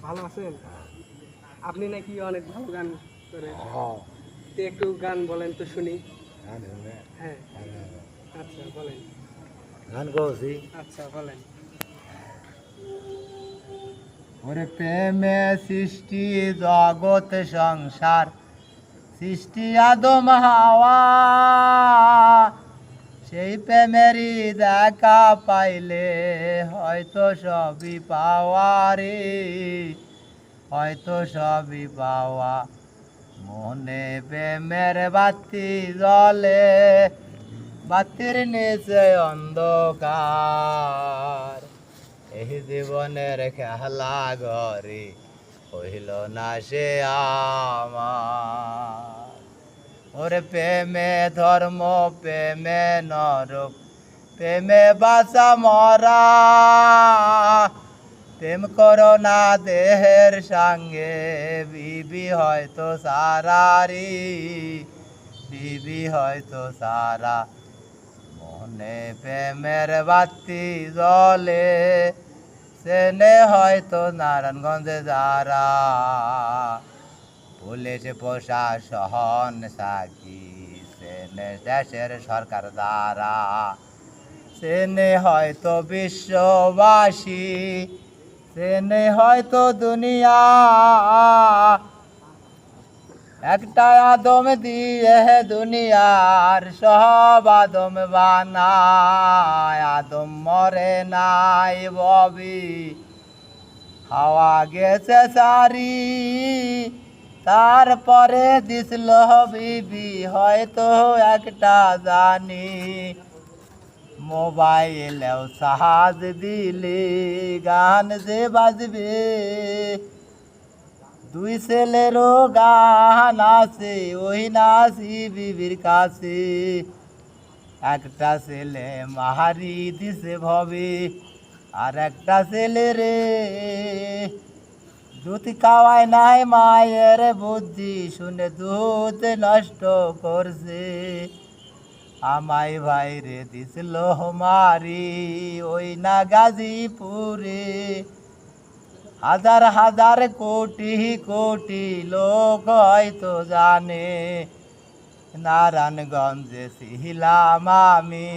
ভালো আছেন? আপনি নাকি অনেক ভালো গান করেন। তো একটু গান বলেন তো শুনি। হ্যাঁ, আচ্ছা বলেন। গান গাওছি। আচ্ছা বলেন। ওরে প্রেমে সৃষ্টি জগৎ সংসার, সৃষ্টি আদম হাওয়া, সেই প্রেমেরই দেখা পাইলে হয়তো সবই পাওয়া রে, হয়তো সবই পাওয়া। মনে প্রেমের বাতি জ্বলে, বাতির নিচে অন্ধকার, এই জীবনের খেলা ঘরে হইল না সে আমার। ওরে প্রেমে ধর্ম, প্রেমে নরক, প্রেমে বাঁচা মরা, প্রেম করো না দেহের সঙ্গে, বিবি হয়তো সারারি, বিবি হয়তো সারা। মনে প্রেমের বাতি জ্বলে, সেনে হয়তো নারায়ণগঞ্জে যারা, পুলিশ প্রশাসন সাকি, সেনে দেশের সরকার দ্বারা, সেনে হয়তো বিশ্ববাসী, সেনে হয়তো দুনিয়া। একটা আদম দিয়ে দুনিয়ার সব আদম বানায়, আদম মরে নাই ববি, হাওয়া গেছে সারি, তারপরে দিছিল বিবি হয়তো একটা জানি। মোবাইলেও সাহায্য দিলে গান যে বাজবে, দুই ছেলেরও গান আছে ওই নাচি বিবির কাছে। একটা ছেলে মাহারি দিছে ভবে, আর একটা ছেলে রে দুধ খাওয়ায় নাই মায়ের বুদ্ধি, শুনে দুধ নষ্ট করছে। আমায় ভাইরে দিছিল মারি ওই না গাজীপুরে, হাজার হাজার কোটি কোটি লোক হয়তো জানে, নারায়ণগঞ্জে ছিলাম আমি,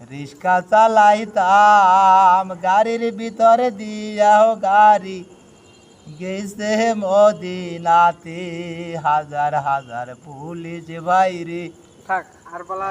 রিক্সা চালাইতাম, গাড়ির ভিতরে দিয়াও গাড়ি গেছে মদিনাতে, হাজার হাজার পুলিশ বাইরে। থাক আর বলা